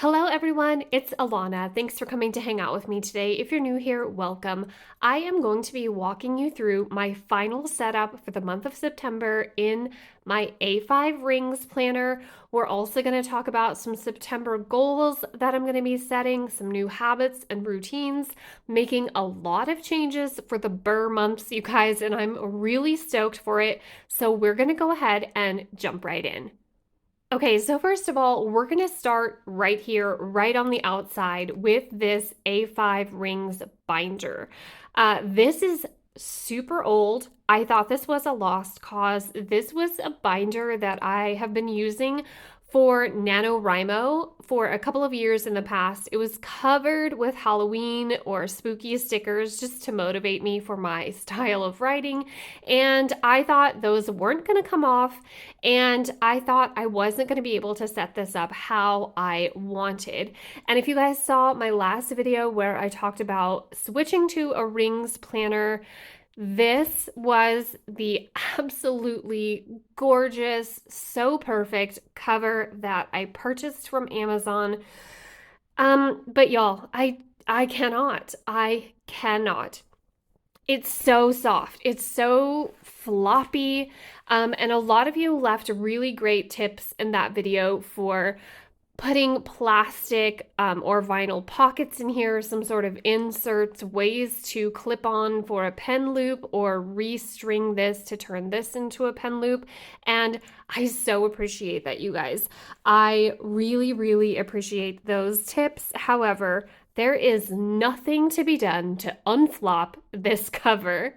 Hello, everyone. It's Alana. Thanks for coming to hang out with me today. If you're new here, welcome. I am going to be walking you through my final setup for the month of September in my A5 Rings planner. We're also going to talk about some September goals that I'm going to be setting, some new habits and routines, making a lot of changes for the Burr months, you guys, and I'm really stoked for it. So we're going to go ahead and jump right in. Okay, so first of all, we're going to start right here, right on the outside with this A5 Rings binder. This is super old. I thought this was a lost cause. This was a binder that I have been using for NaNoWriMo for a couple of years in the past. It was covered with Halloween or spooky stickers just to motivate me for my style of writing. And I thought those weren't going to come off. And I thought I wasn't going to be able to set this up how I wanted. And if you guys saw my last video where I talked about switching to a rings planner, this was the absolutely gorgeous, so perfect cover that I purchased from Amazon. But y'all, I cannot. It's so soft. It's so floppy. And a lot of you left really great tips in that video for putting plastic or vinyl pockets in here, some sort of inserts, ways to clip on for a pen loop or restring this to turn this into a pen loop. And I so appreciate that, you guys. I really, really appreciate those tips. However, there is nothing to be done to unflop this cover.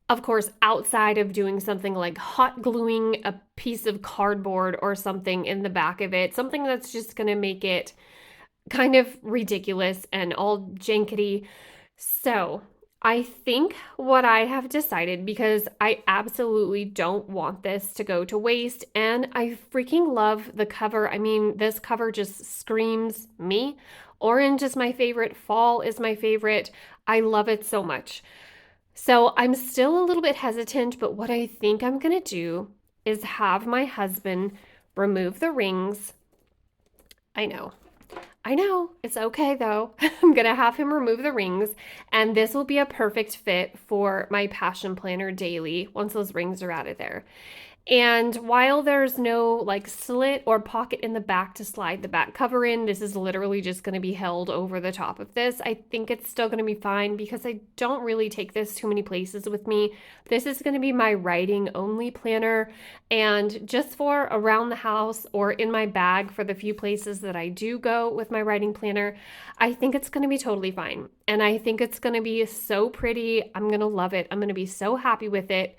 Of course, outside of doing something like hot gluing a piece of cardboard or something in the back of it, something that's just going to make it kind of ridiculous and all jankety. So, I think what I have decided, because I absolutely don't want this to go to waste, and I freaking love the cover. I mean, this cover just screams me. Orange is my favorite. Fall is my favorite. I love it so much. So I'm still a little bit hesitant, but what I think I'm going to do is have my husband remove the rings. I know, it's okay though. I'm going to have him remove the rings, and this will be a perfect fit for my Passion Planner daily once those rings are out of there. And while there's no like slit or pocket in the back to slide the back cover in, this is literally just going to be held over the top of this. I think it's still going to be fine because I don't really take this too many places with me. This is going to be my writing only planner, and just for around the house or in my bag for the few places that I do go with my writing planner, I think it's going to be totally fine. And I think it's going to be so pretty. I'm going to love it. I'm going to be so happy with it.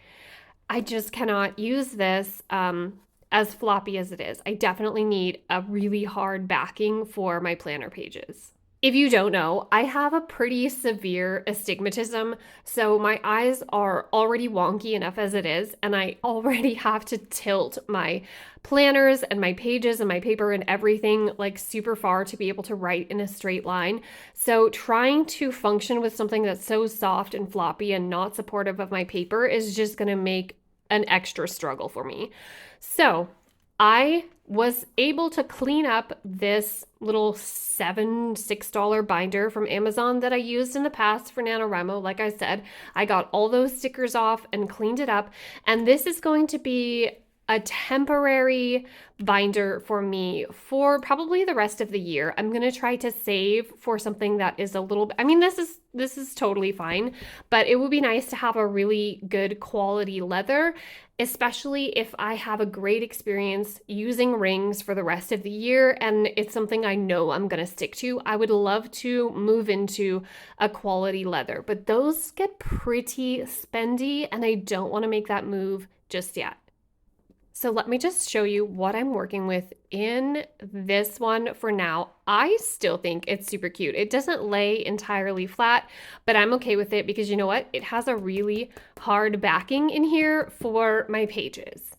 I just cannot use this as floppy as it is. I definitely need a really hard backing for my planner pages. If you don't know, I have a pretty severe astigmatism, so my eyes are already wonky enough as it is, and I already have to tilt my planners and my pages and my paper and everything like super far to be able to write in a straight line. So trying to function with something that's so soft and floppy and not supportive of my paper is just going to make an extra struggle for me. So I was able to clean up this little $6 binder from Amazon that I used in the past for NaNoWriMo. Like I said, I got all those stickers off and cleaned it up. And this is going to be a temporary binder for me for probably the rest of the year. I'm going to try to save for something that is a little, I mean, this is totally fine, but it would be nice to have a really good quality leather, especially if I have a great experience using rings for the rest of the year and it's something I know I'm going to stick to. I would love to move into a quality leather, but those get pretty spendy and I don't want to make that move just yet. So let me just show you what I'm working with in this one for now. I still think it's super cute. It doesn't lay entirely flat, but I'm okay with it because you know what? It has a really hard backing in here for my pages.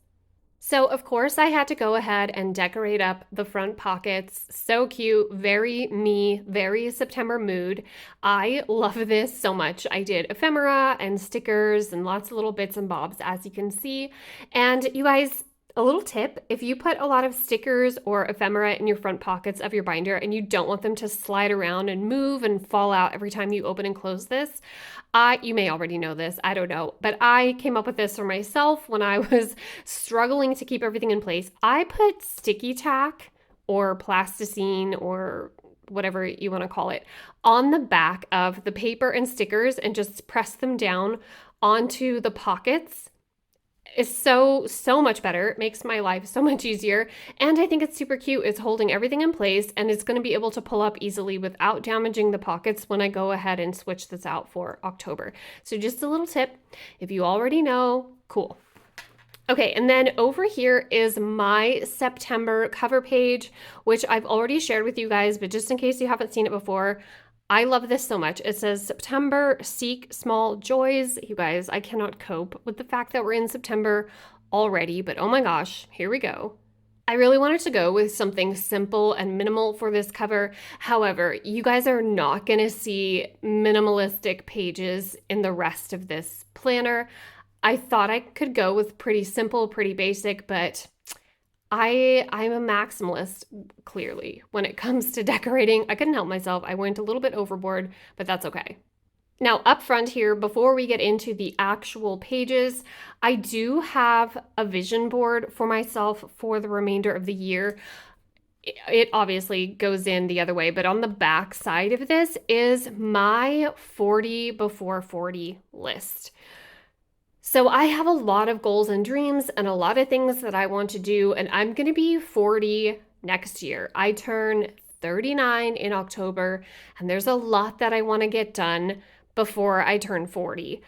So of course I had to go ahead and decorate up the front pockets. So cute, very me, very September mood. I love this so much. I did ephemera and stickers and lots of little bits and bobs, as you can see. And you guys, A little tip, if you put a lot of stickers or ephemera in your front pockets of your binder and you don't want them to slide around and move and fall out every time you open and close this, you may already know this, I don't know, but I came up with this for myself when I was struggling to keep everything in place. I put sticky tack or plasticine or whatever you want to call it on the back of the paper and stickers and just press them down onto the pockets. Is so much better. It makes my life so much easier, and I think it's super cute. It's holding everything in place, and it's going to be able to pull up easily without damaging the pockets when I go ahead and switch this out for October. So just a little tip, if you already know, cool. Okay, and then over here is my September cover page, which I've already shared with you guys, but just in case you haven't seen it before, I love this so much. It says September, seek small joys. You guys, I cannot cope with the fact that we're in September already, but oh my gosh, here we go. I really wanted to go with something simple and minimal for this cover. However, you guys are not going to see minimalistic pages in the rest of this planner. I thought I could go with pretty simple, pretty basic, but I'm a maximalist, clearly, when it comes to decorating. I couldn't help myself. I went a little bit overboard, but that's okay. Now, up front here, before we get into the actual pages, I do have a vision board for myself for the remainder of the year. It obviously goes in the other way, but on the back side of this is my 40 before 40 list. So I have a lot of goals and dreams and a lot of things that I want to do, and I'm going to be 40 next year. I turn 39 in October, and there's a lot that I want to get done before I turn 40.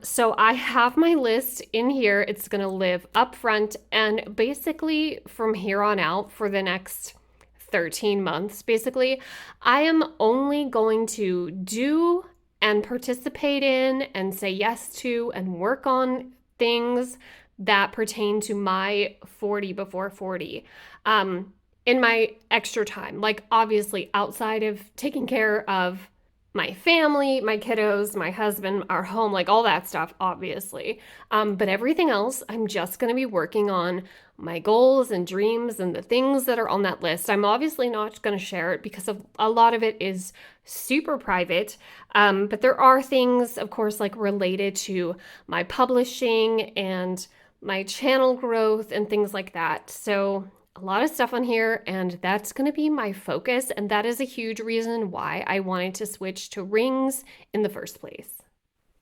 So I have my list in here. It's going to live up front, and basically from here on out for the next 13 months, basically, I am only going to do and participate in and say yes to and work on things that pertain to my 40 before 40 in my extra time. Like, obviously, outside of taking care of my family, my kiddos, my husband, our home, like all that stuff, obviously. But everything else, I'm just going to be working on my goals and dreams and the things that are on that list. I'm obviously not going to share it because a lot of it is super private. But there are things, of course, like related to my publishing and my channel growth and things like that. So a lot of stuff on here, and that's going to be my focus, and that is a huge reason why I wanted to switch to rings in the first place.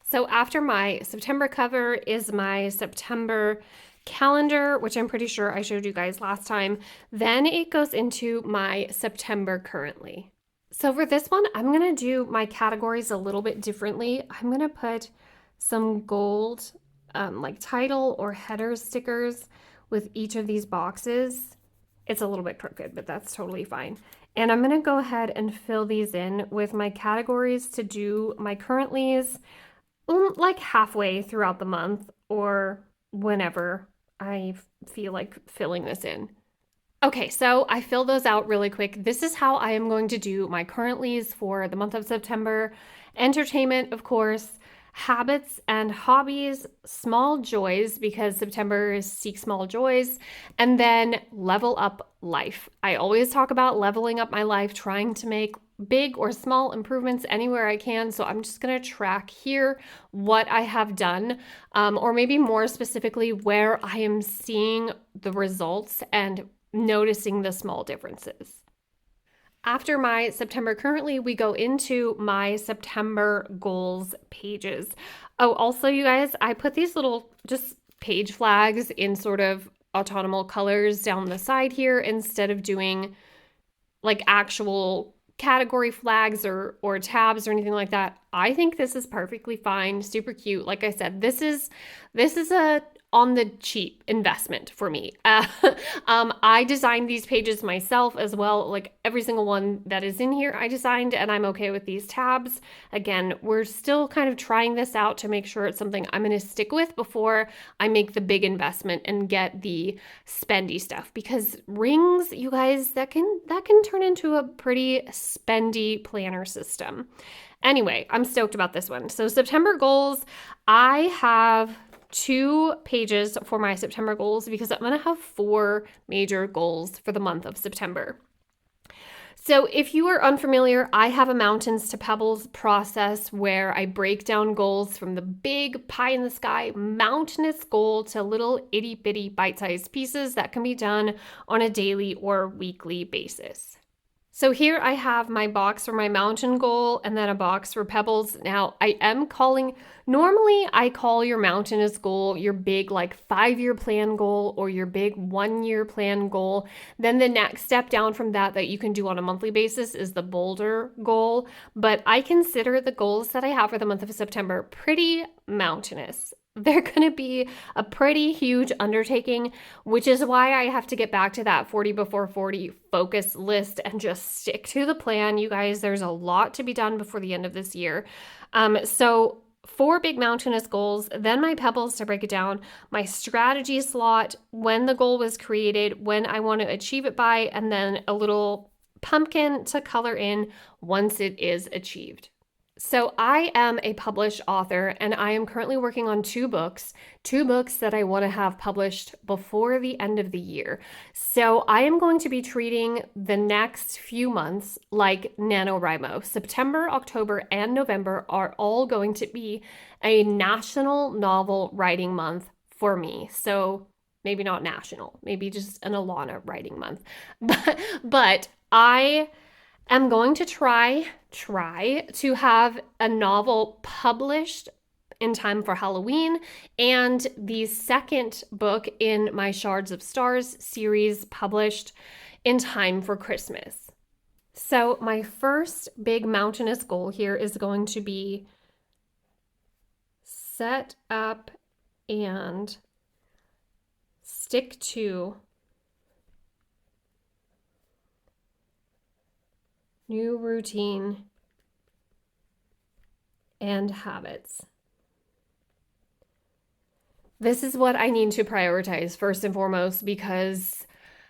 So after my September cover is my September calendar, which I'm pretty sure I showed you guys last time. Then it goes into my September currently. So for this one, I'm going to do my categories a little bit differently. I'm going to put some gold like title or header stickers with each of these boxes. It's a little bit crooked, but that's totally fine. And I'm going to go ahead and fill these in with my categories to do my currentlies like halfway throughout the month or whenever I feel like filling this in. Okay, so I filled those out really quick. This is how I am going to do my currentlies for the month of September. Entertainment, of course, habits and hobbies, small joys, because September is Seek Small Joys, and then level up life. I always talk about leveling up my life, trying to make big or small improvements anywhere I can. So I'm just going to track here what I have done, or maybe more specifically, where I am seeing the results and noticing the small differences. After my September currently, we go into my September goals pages. Oh, also, you guys, I put these little just page flags in sort of autonomous colors down the side here instead of doing like actual category flags or tabs or anything like that. I think this is perfectly fine, super cute. Like I said, this is a on the cheap investment for me. I designed these pages myself as well. Like every single one that is in here, I designed, and I'm okay with these tabs. Again, we're still kind of trying this out to make sure it's something I'm going to stick with before I make the big investment and get the spendy stuff, because rings, you guys, that can turn into a pretty spendy planner system. Anyway, I'm stoked about this one. So September goals, I have 2 pages for my September goals because I'm going to have 4 major goals for the month of September. So if you are unfamiliar, I have a mountains to pebbles process where I break down goals from the big pie in the sky mountainous goal to little itty bitty bite-sized pieces that can be done on a daily or weekly basis. So here I have my box for my mountain goal and then a box for pebbles. Now normally I call your mountainous goal your big like 5-year plan goal or your big 1-year plan goal. Then the next step down from that you can do on a monthly basis is the boulder goal. But I consider the goals that I have for the month of September pretty mountainous. They're going to be a pretty huge undertaking, which is why I have to get back to that 40 before 40 focus list and just stick to the plan. You guys, there's a lot to be done before the end of this year. So 4 big mountainous goals, then my pebbles to break it down, my strategy slot, when the goal was created, when I want to achieve it by, and then a little pumpkin to color in once it is achieved. So I am a published author and I am currently working on 2 books that I want to have published before the end of the year. So I am going to be treating the next few months like NaNoWriMo. September, October, and November are all going to be a national novel writing month for me. So maybe not national, maybe just an Alana writing month. But I am going to try to have a novel published in time for Halloween and the second book in my Shards of Stars series published in time for Christmas. So my first big mountainous goal here is going to be set up and stick to new routine and habits. This is what I need to prioritize first and foremost because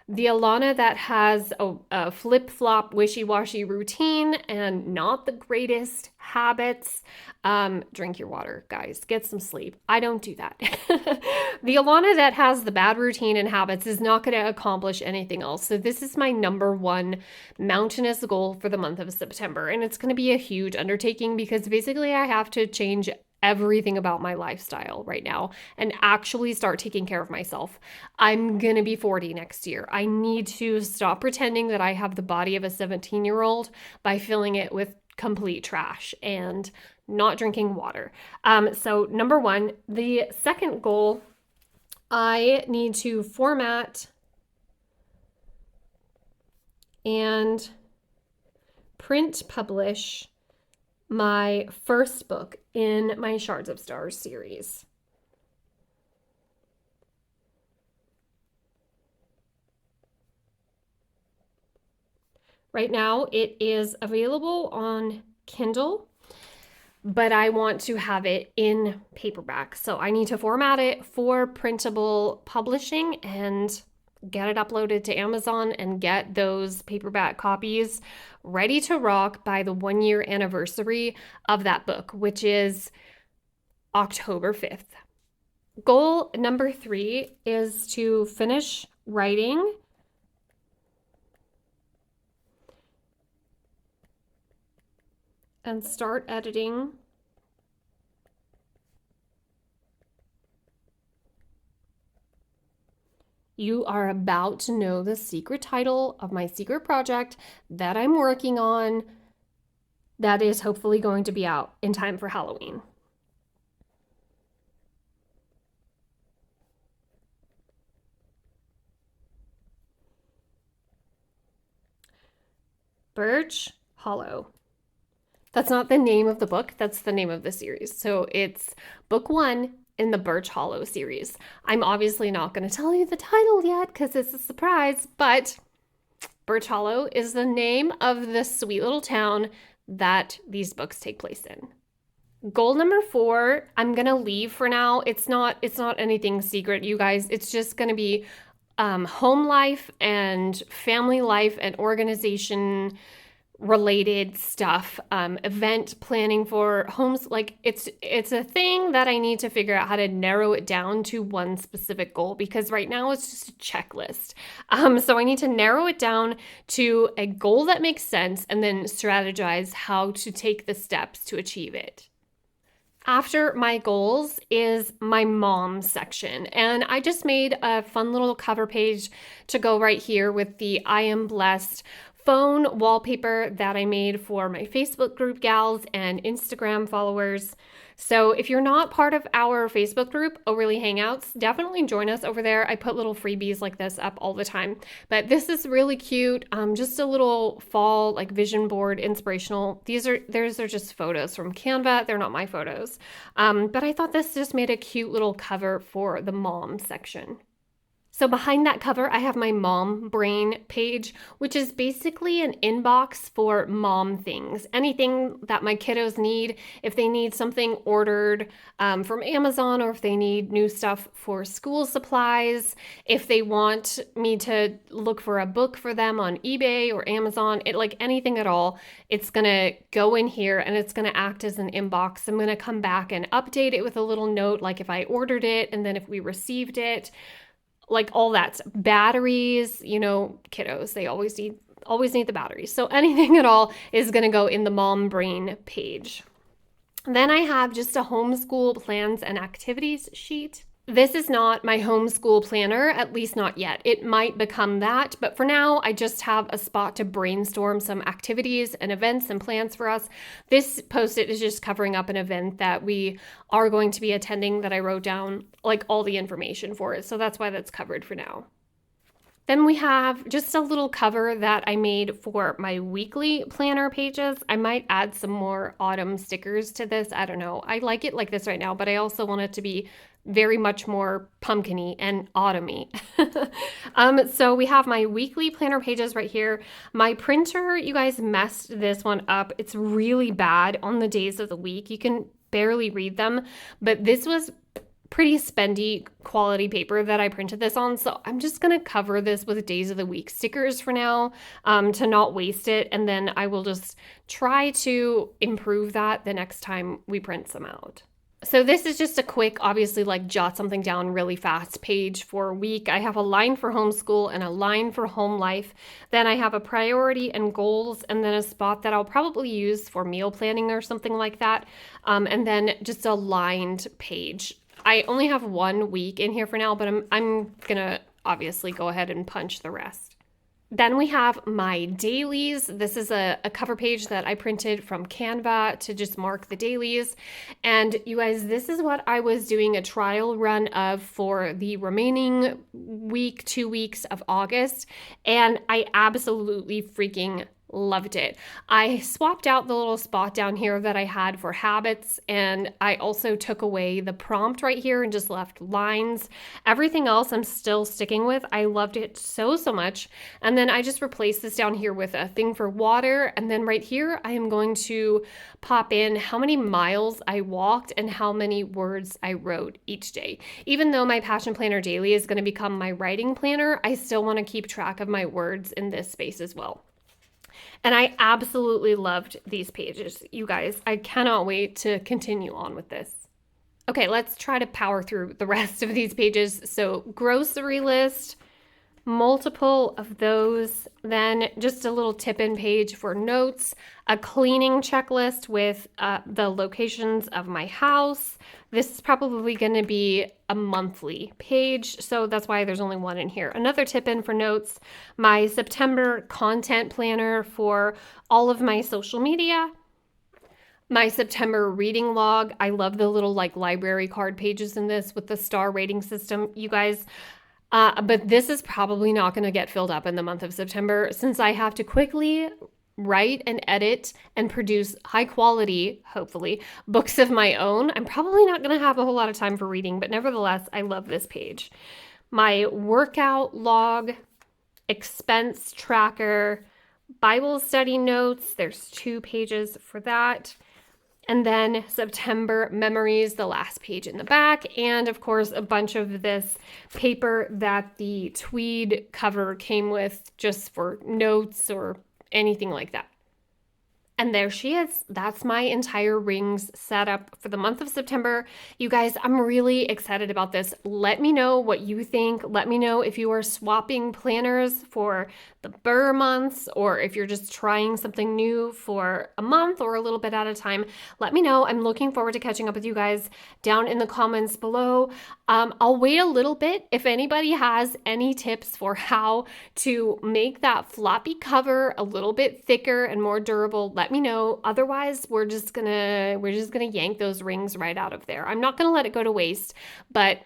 the Alana that has a flip-flop, wishy-washy routine and not the greatest habits, drink your water, guys. Get some sleep. I don't do that. The Alana that has the bad routine and habits is not going to accomplish anything else. So this is my number 1 mountainous goal for the month of September. And it's going to be a huge undertaking because basically I have to change everything about my lifestyle right now and actually start taking care of myself. I'm going to be 40 next year. I need to stop pretending that I have the body of a 17-year-old by filling it with complete trash and not drinking water. So number 1, the second goal, I need to format and print publish my first book in my Shards of Stars series. Right now, it is available on Kindle, but I want to have it in paperback. So I need to format it for printable publishing and get it uploaded to Amazon and get those paperback copies ready to rock by the 1-year anniversary of that book, which is October 5th. Goal number 3 is to finish writing and start editing You are about to know the secret title of my secret project that I'm working on that is hopefully going to be out in time for Halloween. Birch Hollow. That's not the name of the book, that's the name of the series. So it's book 1 in the Birch Hollow series. I'm obviously not going to tell you the title yet because it's a surprise, but Birch Hollow is the name of the sweet little town that these books take place in. Goal number 4, I'm going to leave for now. It's not anything secret, you guys. It's just going to be home life and family life and organization related stuff, event planning for homes. Like it's a thing that I need to figure out how to narrow it down to one specific goal, because right now it's just a checklist. So I need to narrow it down to a goal that makes sense and then strategize how to take the steps to achieve it. After my goals is my mom section. And I just made a fun little cover page to go right here with the I am blessed phone wallpaper that I made for my Facebook group gals and Instagram followers. So if you're not part of our Facebook group, Overly Hangouts, definitely join us over there. I put little freebies like this up all the time. But this is really cute. Just a little fall like vision board inspirational. These are just photos from Canva. They're not my photos. But I thought this just made a cute little cover for the mom section. So behind that cover, I have my mom brain page, which is basically an inbox for mom things. Anything that my kiddos need, if they need something ordered from Amazon, or if they need new stuff for school supplies, if they want me to look for a book for them on eBay or Amazon, like anything at all, it's gonna go in here and it's gonna act as an inbox. I'm gonna come back and update it with a little note, like if I ordered it and then if we received it. Like all that's batteries, kiddos, they always need the batteries. So anything at all is going to go in the mom brain page. Then I have just a homeschool plans and activities sheet. This is not my homeschool planner, at least not yet. It might become that, but for now, I just have a spot to brainstorm some activities and events and plans for us. This post-it is just covering up an event that we are going to be attending that I wrote down like all the information for it. So that's why that's covered for now. Then we have just a little cover that I made for my weekly planner pages. I might add some more autumn stickers to this. I don't know. I like it like this right now, but I also want it to be very much more pumpkin-y and autumny. So we have my weekly planner pages right here. My printer, you guys messed this one up. It's really bad on the days of the week. You can barely read them, but this was pretty spendy quality paper that I printed this on. So I'm just going to cover this with days of the week stickers for now, to not waste it. And then I will just try to improve that the next time we print some out. So this is just a quick, obviously, like jot something down really fast page for a week. I have a line for homeschool and a line for home life. Then I have a priority and goals, and then a spot that I'll probably use for meal planning or something like that. And then just a lined page. I only have 1 week in here for now, but I'm gonna obviously go ahead and punch the rest. Then we have my dailies. This is a cover page that I printed from Canva to just mark the dailies. And you guys, this is what I was doing a trial run of for the remaining 2 weeks of August. And I absolutely freaking loved it. I swapped out the little spot down here that I had for habits, and I also took away the prompt right here and just left lines. Everything else I'm still sticking with. I loved it so much. And then I just replaced this down here with a thing for water. And then right here, I am going to pop in how many miles I walked and how many words I wrote each day. Even though my Passion Planner Daily is going to become my writing planner, I still want to keep track of my words in this space as well. And I absolutely loved these pages, you guys. I cannot wait to continue on with this. Okay, let's try to power through the rest of these pages. So grocery list, multiple of those, then just a little tip-in page for notes, a cleaning checklist with the locations of my house. This is probably going to be a monthly page, so that's why there's only one in here. Another tip-in for notes, my September content planner for all of my social media, my September reading log. I love the little like library card pages in this with the star rating system, you guys. But this is probably not going to get filled up in the month of September since I have to quickly write and edit and produce high quality, hopefully, books of my own. I'm probably not going to have a whole lot of time for reading, but nevertheless, I love this page. My workout log, expense tracker, Bible study notes. There's 2 pages for that. And then September memories, the last page in the back. And of course, a bunch of this paper that the tweed cover came with just for notes or anything like that. And there she is. That's my entire rings setup for the month of September. You guys, I'm really excited about this. Let me know what you think. Let me know if you are swapping planners for the burr months or if you're just trying something new for a month or a little bit at a time. Let me know. I'm looking forward to catching up with you guys down in the comments below. I'll wait a little bit. If anybody has any tips for how to make that floppy cover a little bit thicker and more durable, let me know. Otherwise, we're just gonna yank those rings right out of there. I'm not gonna let it go to waste, but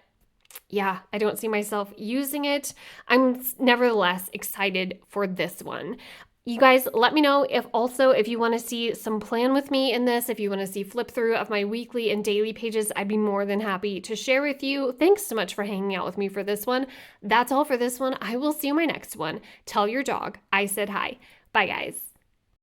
yeah, I don't see myself using it. I'm nevertheless excited for this one. You guys, let me know if you want to see some plan with me in this, if you want to see flip through of my weekly and daily pages, I'd be more than happy to share with you. Thanks so much for hanging out with me for this one. That's all for this one. I will see you in my next one. Tell your dog I said hi. Bye, guys.